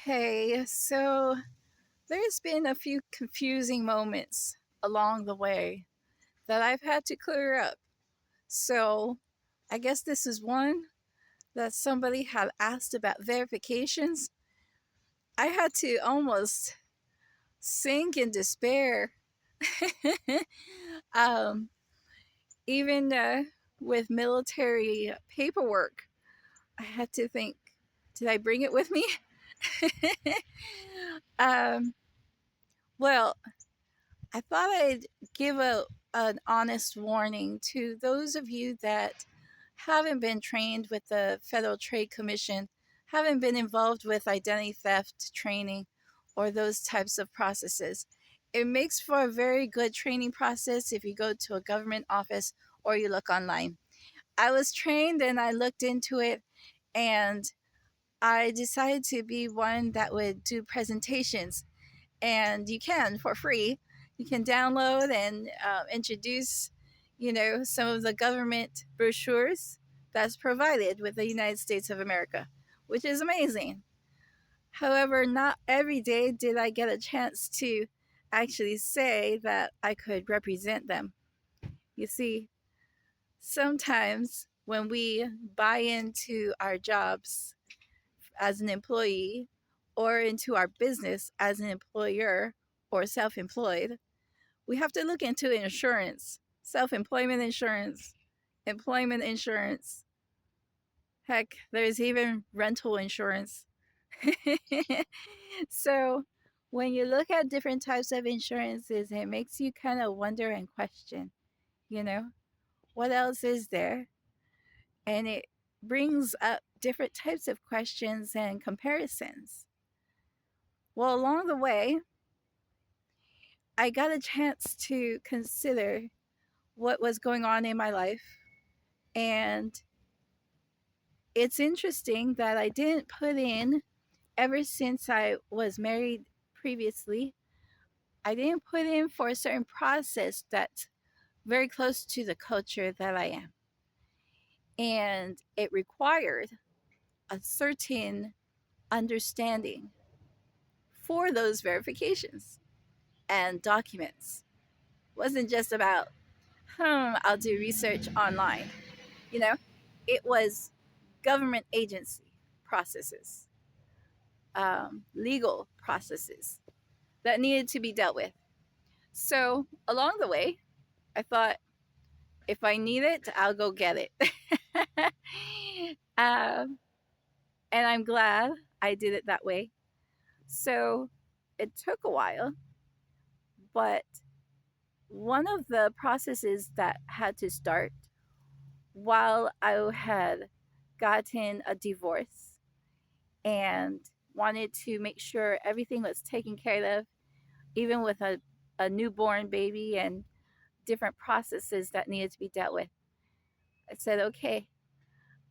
Hey, so there's been a few confusing moments along the way that I've had to clear up. So I guess this is one that somebody had asked about verifications. I had to almost sink in despair. um, even with military paperwork, I had to think, did I bring it with me? um, well, I thought I'd give an honest warning to those of you that haven't been trained with the Federal Trade Commission, haven't been involved with identity theft training or those types of processes. It makes for a very good training process if you go to a government office or you look online. I was trained and I looked into it, and I decided to be one that would do presentations, and you can for free. You can download and introduce, some of the government brochures that's provided with the United States of America, which is amazing. However, not every day did I get a chance to actually say that I could represent them. You see, sometimes when we buy into our jobs as an employee or into our business as an employer or self employed, we have to look into insurance, self employment insurance, employment insurance. Heck, there's even rental insurance. So, when you look at different types of insurances, it makes you kind of wonder and question, you know, what else is there? And it brings up different types of questions and comparisons. Well, along the way, I got a chance to consider what was going on in my life. And it's interesting that I didn't put in, ever since I was married previously, I didn't put in for a certain process that's very close to the culture that I am. And it required a certain understanding for those verifications and documents. It wasn't just about, I'll do research online. You know, it was government agency processes, legal processes that needed to be dealt with. So along the way, I thought, if I need it, I'll go get it. um, and I'm glad I did it that way. So it took a while, but one of the processes that had to start while I had gotten a divorce and wanted to make sure everything was taken care of, even with a newborn baby and different processes that needed to be dealt with. I said, okay,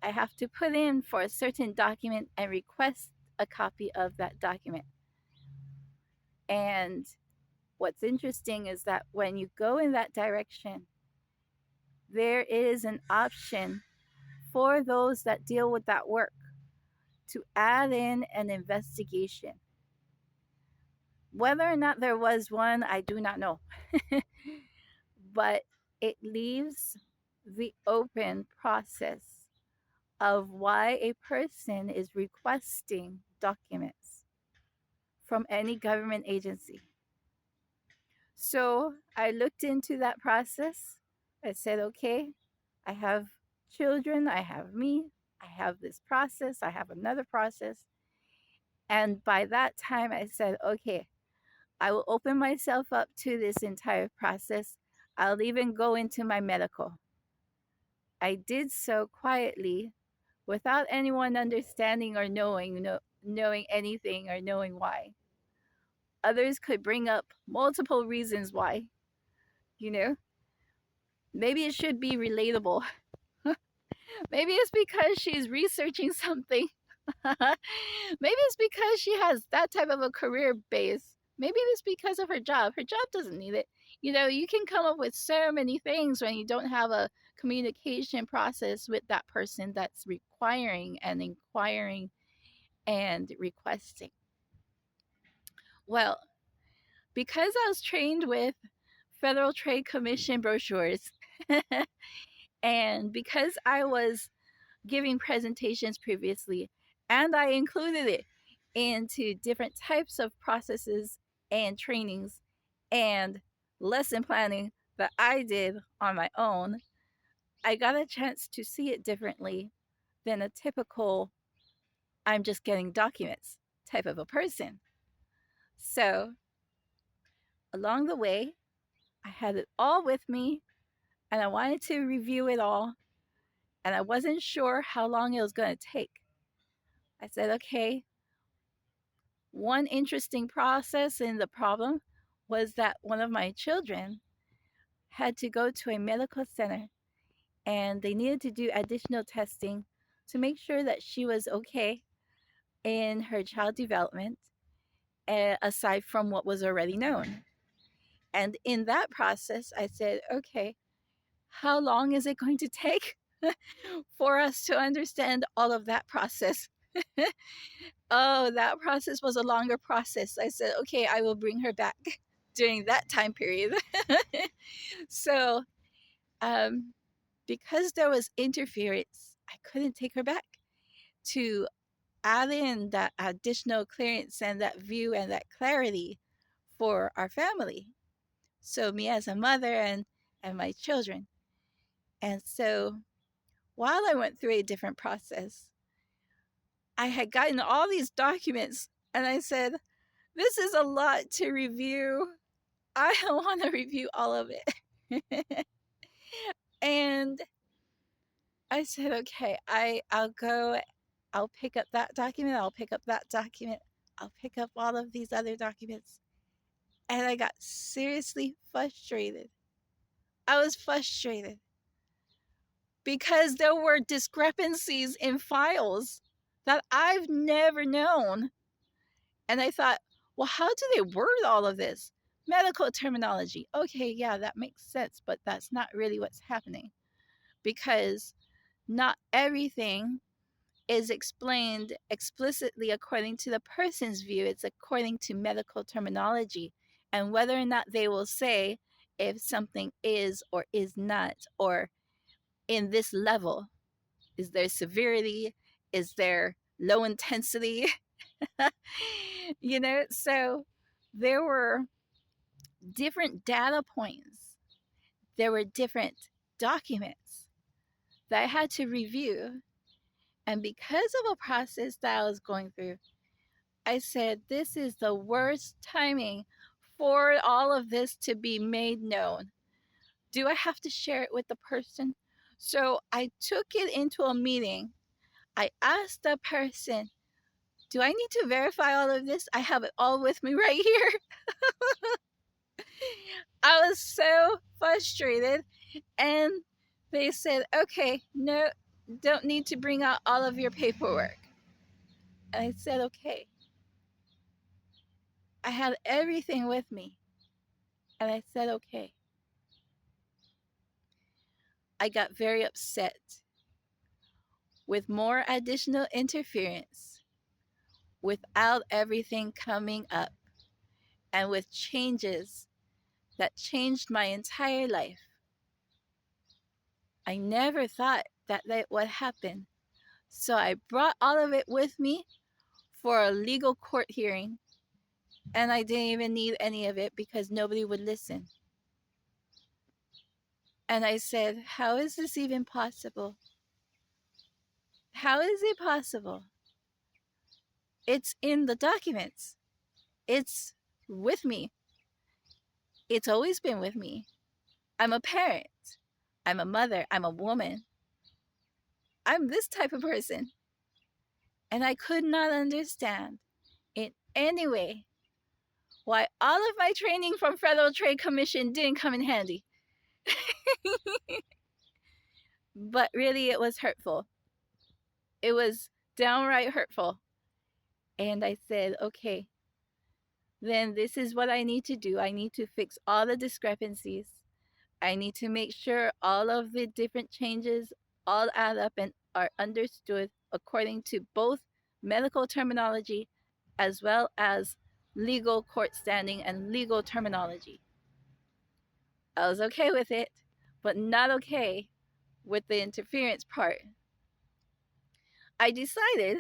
I have to put in for a certain document and request a copy of that document. And what's interesting is that when you go in that direction, there is an option for those that deal with that work to add in an investigation. Whether or not there was one, I do not know. But it leaves the open process of why a person is requesting documents from any government agency. So I looked into that process. I said, okay, I have children, I have me, I have this process, I have another process. And by that time, I said, okay, I will open myself up to this entire process. I'll even go into my medical. I did so quietly without anyone understanding or knowing anything or knowing why. Others could bring up multiple reasons why, you know. Maybe it should be relatable. Maybe it's because she's researching something. Maybe it's because she has that type of a career base. Maybe it's because of her job. Her job doesn't need it. You can come up with so many things when you don't have a communication process with that person that's requiring and inquiring and requesting. Well, because I was trained with Federal Trade Commission brochures, and because I was giving presentations previously, and I included it into different types of processes and trainings and lesson planning that I did on my own, I got a chance to see it differently than a typical I'm just getting documents type of a person. So, along the way, I had it all with me and I wanted to review it all, and I wasn't sure how long it was going to take. I said, okay, one interesting process in the problem was that one of my children had to go to a medical center and they needed to do additional testing to make sure that she was okay in her child development, aside from what was already known. And in that process, I said, okay, how long is it going to take for us to understand all of that process? Oh, that process was a longer process. I said, okay, I will bring her back during that time period. So, um, because there was interference, I couldn't take her back to add in that additional clearance and that view and that clarity for our family. So, me as a mother and my children. And so, while I went through a different process, I had gotten all these documents and I said, this is a lot to review. I don't want to review all of it. And I said, okay, I'll go, I'll pick up that document, I'll pick up that document, I'll pick up all of these other documents. And I got seriously frustrated. I was frustrated because there were discrepancies in files that I've never known. And I thought, well, how do they word all of this? Medical terminology. Okay, yeah, that makes sense, but that's not really what's happening because not everything is explained explicitly according to the person's view. It's according to medical terminology and whether or not they will say if something is or is not, or in this level. Is there severity? Is there low intensity? So there were different data points, there were different documents that I had to review. And because of a process that I was going through, I said, this is the worst timing for all of this to be made known. Do I have to share it with the person? So I took it into a meeting. I asked the person, do I need to verify all of this? I have it all with me right here. I was so frustrated. And they said, okay, no, don't need to bring out all of your paperwork. And I said, okay. I had everything with me. And I said, okay. I got very upset with more additional interference without everything coming up and with changes that changed my entire life. I never thought that that would happen. So I brought all of it with me for a legal court hearing, and I didn't even need any of it because nobody would listen. And I said, how is this even possible? How is it possible? It's in the documents. It's with me. It's always been with me. I'm a parent. I'm a mother. I'm a woman. I'm this type of person. And I could not understand in any way why all of my training from Federal Trade Commission didn't come in handy. But really, it was hurtful. It was downright hurtful. And I said, okay, then this is what I need to do. I need to fix all the discrepancies. I need to make sure all of the different changes all add up and are understood according to both medical terminology as well as legal court standing, and legal terminology. I was okay with it, but not okay with the interference part. I decided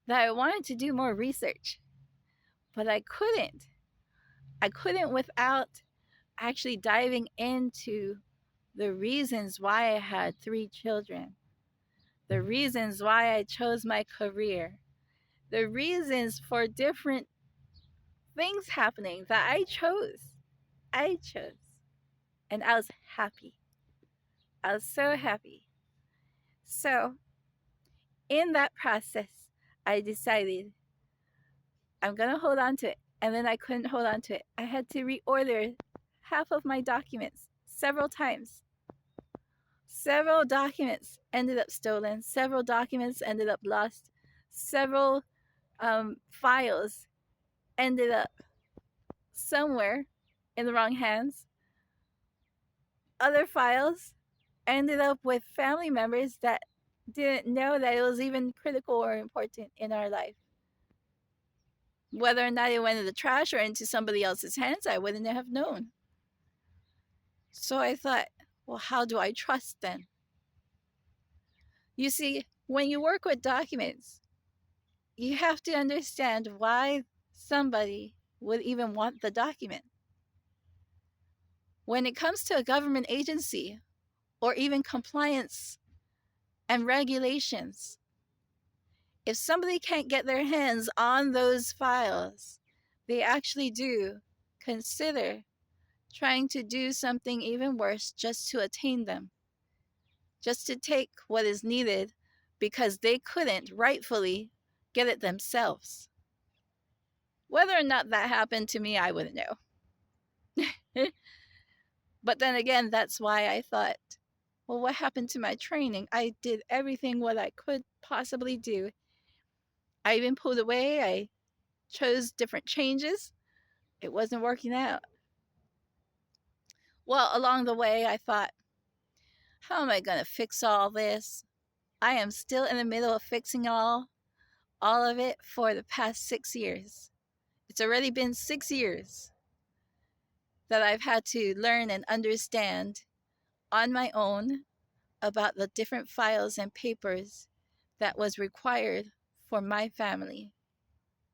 that I wanted to do more research, but I couldn't. I couldn't without actually diving into the reasons why I had 3 children, the reasons why I chose my career, the reasons for different things happening that I chose. I chose. And I was happy. I was so happy. So, in that process, I decided I'm going to hold on to it. And then I couldn't hold on to it. I had to reorder half of my documents several times. Several documents ended up stolen. Several documents ended up lost. Several files ended up somewhere in the wrong hands. Other files ended up with family members that didn't know that it was even critical or important in our life. Whether or not it went in the trash or into somebody else's hands, I wouldn't have known. So I thought, well, how do I trust then? You see, when you work with documents, you have to understand why somebody would even want the document. When it comes to a government agency or even compliance and regulations, if somebody can't get their hands on those files, they actually do consider trying to do something even worse just to attain them, just to take what is needed because they couldn't rightfully get it themselves. Whether or not that happened to me, I wouldn't know. But then again, that's why I thought, well, what happened to my training? I did everything what I could possibly do. I even pulled away. I chose different changes. It wasn't working out. Well, along the way, I thought, how am I going to fix all this? I am still in the middle of fixing all of it for the past 6 years. It's already been 6 years that I've had to learn and understand on my own about the different files and papers that was required for my family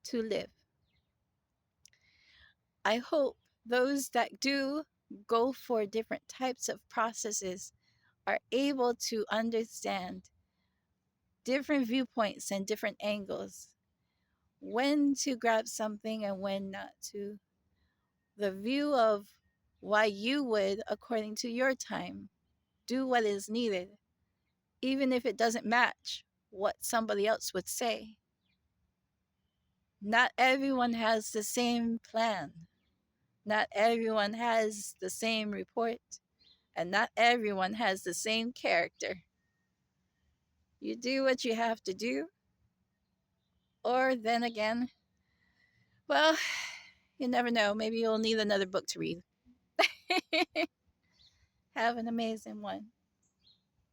to live. I hope those that do go for different types of processes are able to understand different viewpoints and different angles, when to grab something and when not to. The view of why you would, according to your time, do what is needed, even if it doesn't match what somebody else would say. Not everyone has the same plan. Not everyone has the same report. And not everyone has the same character. You do what you have to do. Or then again, well, you never know. Maybe you'll need another book to read. Have an amazing one.